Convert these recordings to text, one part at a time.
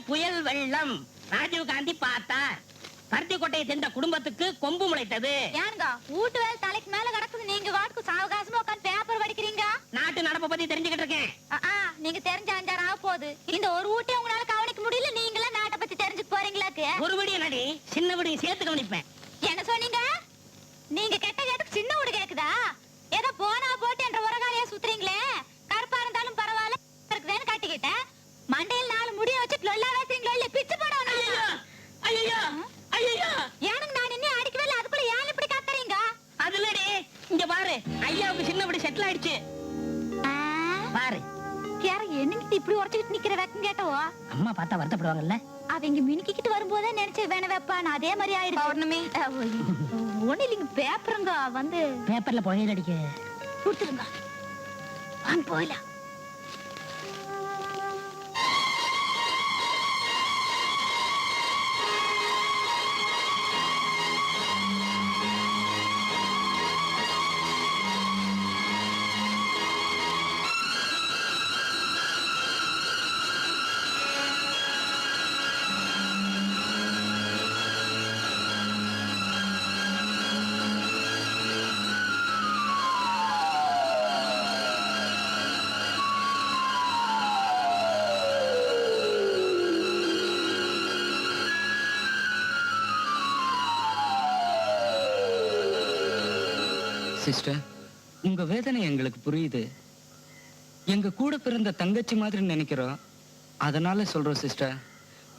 புயல் வெள்ளம். ராஜீவ் காந்தி பார்த்தார். பருத்தி கொட்டையை தின்ற குடும்பத்துக்கு கொம்பு முளைத்தது. ஏங்க வீட்டு வேலை தலைக்கு மேல கிடக்குது, நீங்க வாட்டுக்கு சாவகாசமா உட்காந்து பேப்பர் படிக்கிறீங்க. நாட்டு நடப்பை பத்தி தெரிஞ்சுக்கிட்டு இருக்கேன். நீங்க தெரிஞ்ச 5 ஆக போகுது. இந்த ஒரு ஊட்டி உங்களால கவனிக்க முடியல, நீங்களா நாட்டை பத்தி தெரிஞ்சுக்க போறீங்களாக்கு? ஒரு விடிய நடி, சின்ன விடிய சேர்த்து கவனிப்பேன். என்ன சொன்னீங்க? நீங்க கெட்ட கேட்டுக்கு சின்ன வீடு கேக்குதா? ஏதோ போனா போட்டு என்ற உரகாலியா சுத்துறீங்களே. கருப்பா இருந்தாலும் பரவாயில்ல இருக்குதுன்னு காட்டிக்கிட்டேன். மண்டையில் 4 முடிய வச்சு லொல்லா வேசுறீங்களோ இல்ல பிச்சு போடணும். ஐயோ ஐயோ, எனக்கு நான் இன்னும் அடிக்கவே இல்லை, அதுக்குள்ள ஏன் இப்படி காத்துறீங்க? அதுலடி இங்க பாரு, ஐயாவுக்கு சின்ன விடி செட்டில் ஆயிடுச்சு பாரு. என்னங்கிட்ட இப்படி உரைச்சுக்கிட்டு நிக்கிற வெக்கம் கேட்டவோ? அம்மா பார்த்தா வருத்தப்படுவாங்கல்ல. அவங்க மினுக்கிட்டு வரும்போதே நினைச்சு வேண வைப்பான், அதே மாதிரி ஆயிடுச்சு. ஒண்ணு இல்லைங்க, பேப்பருங்க வந்து பேப்பர்ல புகையில் அடிக்க கொடுத்துருங்க. வாங்க போயிடலாம். சிஸ்டர், உங்க வேதனை எங்களுக்கு புரியுது. எங்க கூட பிறந்த தங்கச்சி மாதிரி நினைக்கிறோம், அதனால சொல்றோம் சிஸ்டர்.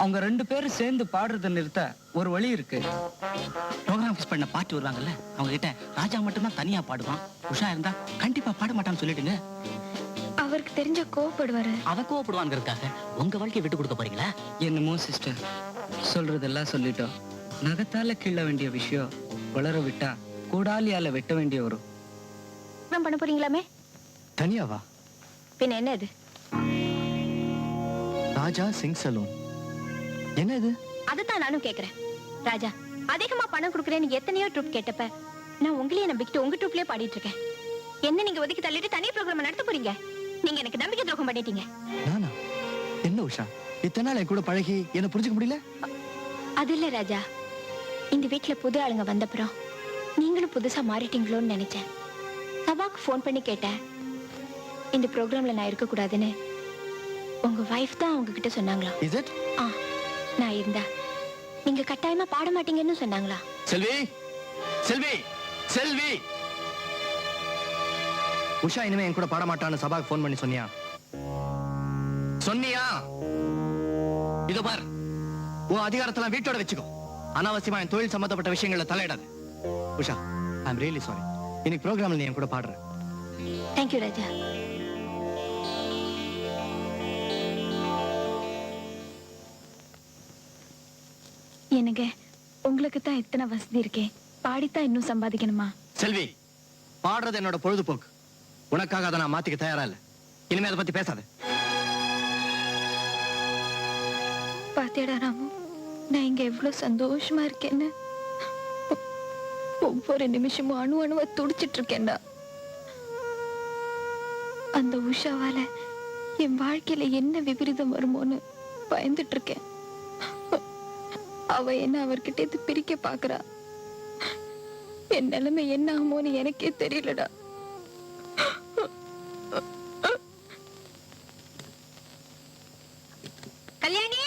அவங்க 2 பேரும் சேர்ந்து பாடுறதை நிறுத்த ஒரு வழி இருக்கு. ப்ரோகிராம் ஃபிக்ஸ் பண்ண பாட்டு வருவாங்கல்ல, அவங்க கிட்ட ராஜா மட்டும்தான் தனியா பாடுவான், உஷா இருந்தா கண்டிப்பா பாட மாட்டான்னு சொல்லிடுங்க. அவருக்கு தெரிஞ்ச கோவப்படுவாரு. அவ கோவப்படுவாங்கிறதுக்காக உங்க வாழ்க்கையை விட்டு கொடுக்க போறீங்களா? என்னமோ சிஸ்டர், சொல்றதெல்லாம் சொல்லிட்டோம். நகத்தால கீழ வேண்டிய விஷயம் வளர விட்டா கூடாலியால வெட்ட வேண்டிய வரும். பண்ண போறீங்களாமே? தனியாவா? பின்ன என்ன இது? ராஜா சிங் சலூன். என்ன இது? அதுதான் நானும் கேக்குறேன். ராஜா அதிகமா பணம் கொடுக்குறேன்னு எத்தனையோ ட்ரூப் கேட்டப்ப நான் உங்களையே நம்பிக்கிட்டு உங்க ட்ரூப்லயே பாடிட்டு இருக்கேன். என்ன நீங்க ஒதுக்கி தள்ளிட்டு தனி ப்ரோக்ராம் நடத்த போறீங்க? நீங்க எனக்கு நம்பிக்கை துரோகம் பண்ணிட்டீங்க. நானா? என்ன உஷா, இத்தனை நாள் என் கூட பழகி என்ன புரிஞ்சுக்க முடியல? அது இல்ல ராஜா, இந்த வீட்டுல புது ஆளுங்க வந்தப்புறம் நீங்களும் புதுசா மாறிட்டீங்களோன்னு நினைச்சேன். சபாக்கு போன் பண்ணி கேட்டேன். இந்த ப்ரோக்ராம்ல நான் இருக்க கூடாதுன்னு உங்க வைஃப் தான் அவங்க கிட்ட சொன்னாங்களா? Is it? நான் இருந்தா நீங்க கட்டாயமா பாட மாட்டீங்கன்னு சொன்னாங்களா? செல்வி, செல்வி, செல்வி. உஷா இனிமே என் கூட பாட மாட்டான்னு சபாக்கு போன் பண்ணி சொன்னியா? சொன்னியா? இதோ பார், உன் அதிகாரத்தெல்லாம் வீட்டோட வச்சுக்கோ. அனாவசியமா என் தொழில் சம்பந்தப்பட்ட விஷயங்கள்ல தலையிடாது. உஷா, ஐ அம் ரியலி சாரி. இன்னைக்கு ப்ரோக்ராம்ல நீ என் கூட பாடுற. Thank you ராஜா. எனக்கு உங்களுக்கு தான் இத்தனை வசதி இருக்கே, பாடித்தான் இன்னும் சம்பாதிக்கணுமா? செல்வி, பாடுறது என்னோட பொழுதுபோக்கு. உனக்காக அதை நான் மாத்திக்க தயாரா இல்ல. இனிமே அதை பத்தி பேசாத. பாத்தியாடா ராமு, நான் இங்க எவ்வளவு சந்தோஷமா இருக்கேன்னு. ஒவ்வொரு நிமிஷமும் அணு அணுவா துடிச்சிட்டு இருக்கேன்டா. அந்த உஷாவால என் வாழ்க்கையில என்ன விபரீதம் வருமோன்னு பயந்துட்டு இருக்கேன். அவ என்ன அவர்கிட்ட இது பிரிக்க பாக்குறா. என் நிலைமை என்ன ஆகுமோன்னு எனக்கே தெரியலடா. Kalyani,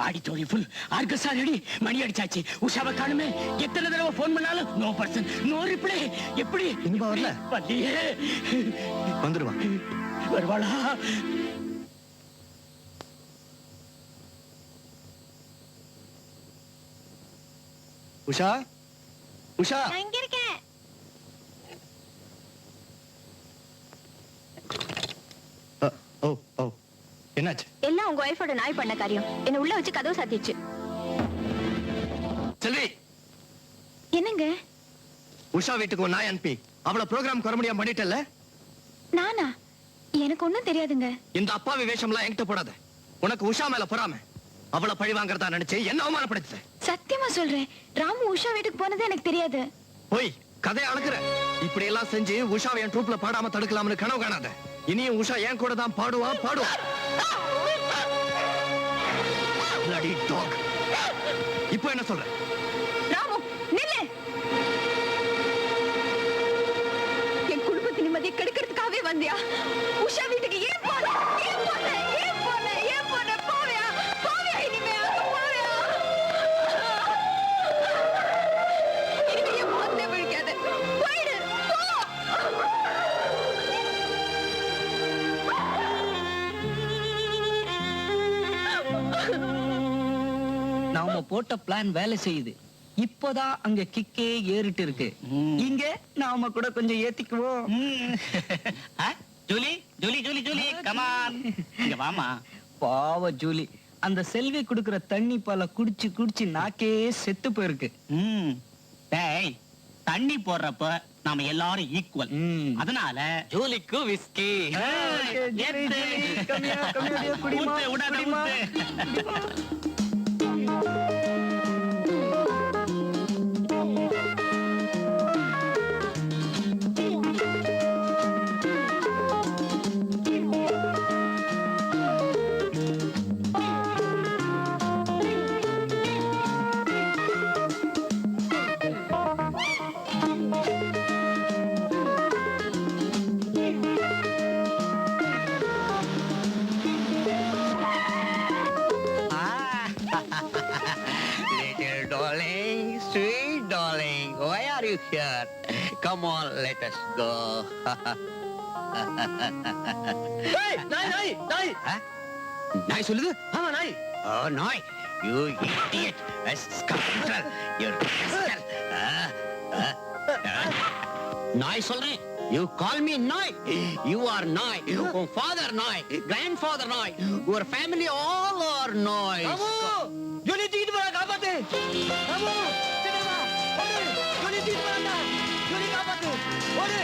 auditorium full, orchestra ready, மணி அடிச்சாச்சு. உஷாவை காணுமே. எத்தனை தடவை போன் பண்ணாலும் நோ பர்சன், நோ ரிப்ளை. எப்படி இன்னும் வரல? வந்தியே. வந்துருவா. வருவாளா? உஷா, உஷா, நான் இங்க இருக்கேன். எல்லாம் உங்க ஒய்ஃபோட நாய் பண்ண காரியம். என்ன உள்ள வச்சு கதவு சாத்திடுச்சு. செல்வி, என்னங்க? உஷா வீட்டுக்கு ஒரு நாய் அனுப்பி அவளை ப்ரோக்ராம் குற முடியாம பண்ணிட்டல. நானா? எனக்கு ஒண்ணும் தெரியாதுங்க. இந்த அப்பாவி வேஷம்லாம் என்கிட்ட போடாத. உனக்கு உஷா மேல பொறாம. அவளை பழி வாங்குறதா நினைச்சு என்ன அவமானப்படுத்த. சத்தியமா சொல்றேன், ராமு உஷா வீட்டுக்கு போனது எனக்கு தெரியாது. போய் கதையை அழகுற. இப்படி எல்லாம் செஞ்சு உஷாவை என் ட்ரூப்ல பாடாம தடுக்கலாம்னு கனவு காணாத. இனியும் உஷா என் கூட தான் பாடுவா. Bloody dog. இப்போ என்ன சொல்ற? ராமு நில்லு. என் குடும்பத்தின் நிம்மதியை கெடுக்கிறதுக்காகவே வந்தியா? உஷா வீட்டுக்கு ஏன் போன? ஏன் போன? ஏன் போன? ஏன் போன? போவியா? போவியா இனிமே? அங்க போவியா? இனிமே என் முகத்தை விழிக்காத. போயிடு. போ. நாம போட்ட பிளான் வேலை செய்யுது. இப்போதான் அங்க கிக்கே ஏறிட்டு இருக்கு. இங்க நாம கூட கொஞ்சம் ஏத்திக்குவோம். Julie Julie Julie Julie come on இங்க வாமா. பாவ ஜூலி அந்த செல்வி குடுக்கிற தண்ணி பாலை குடிச்சு குடிச்சு நாக்கே செத்து போயிருக்கு. டேய், தண்ணி போடுறப்ப நாம எல்லாரும் ஈக்குவல். அதனால ஜூலிக்கு விஸ்கி. ஊத்து, விடாத, ஊத்து. Little darling, sweet darling, why are you here? Come on, let us go. ஏய், நாய். நாய் சொல்லுது? ஆமா நாய். Oh, நாய். You idiot, a scoundrel, you rascal. நாய் சொல்றேன். You call me நாய். You are நாய். Your father நாய். Grandfather நாய். Your family all are நாய். ராமு, ஜூலி தூக்கிட்டு போறா, காப்பாத்து. ராமு, சீக்கிரம் வா. ஓடு. ஜூலி தூக்கிட்டு போறாங்க. ஜூலி காப்பாத்து. ஓடு.